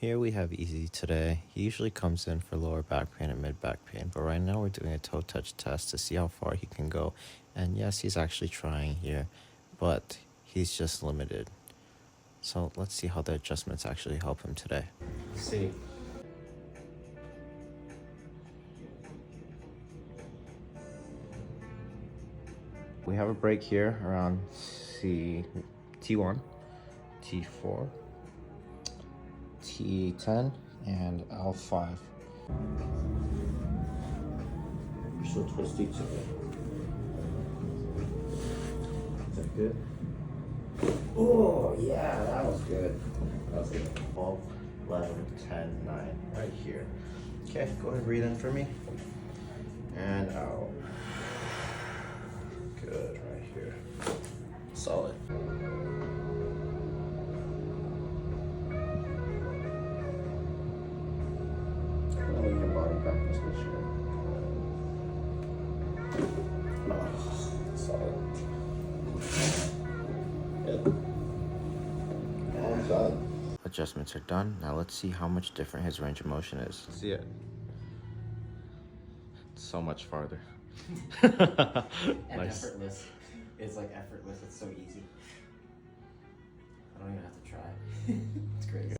Here we have Easy today. He usually comes in for lower back pain and mid back pain, but right now we're doing a toe touch test to see how far he can go. And yes, he's actually trying here, but he's just limited. So let's see how the adjustments actually help him today. See. We have a break here around T1, T4, T10, and L5. You're so twisty today. Is that good? Oh, yeah, that was good. That was good. 12, 11, 10, 9, right here. Okay, go ahead and breathe in for me. And out. Good, right here. Solid. Lean your body back into the chair. Oh, solid. Good. All done. Adjustments are done. Now let's see how much different his range of motion is. See it? It's so much farther. And Nice. effortless. It's like effortless. It's so easy. I don't even have to try. It's crazy.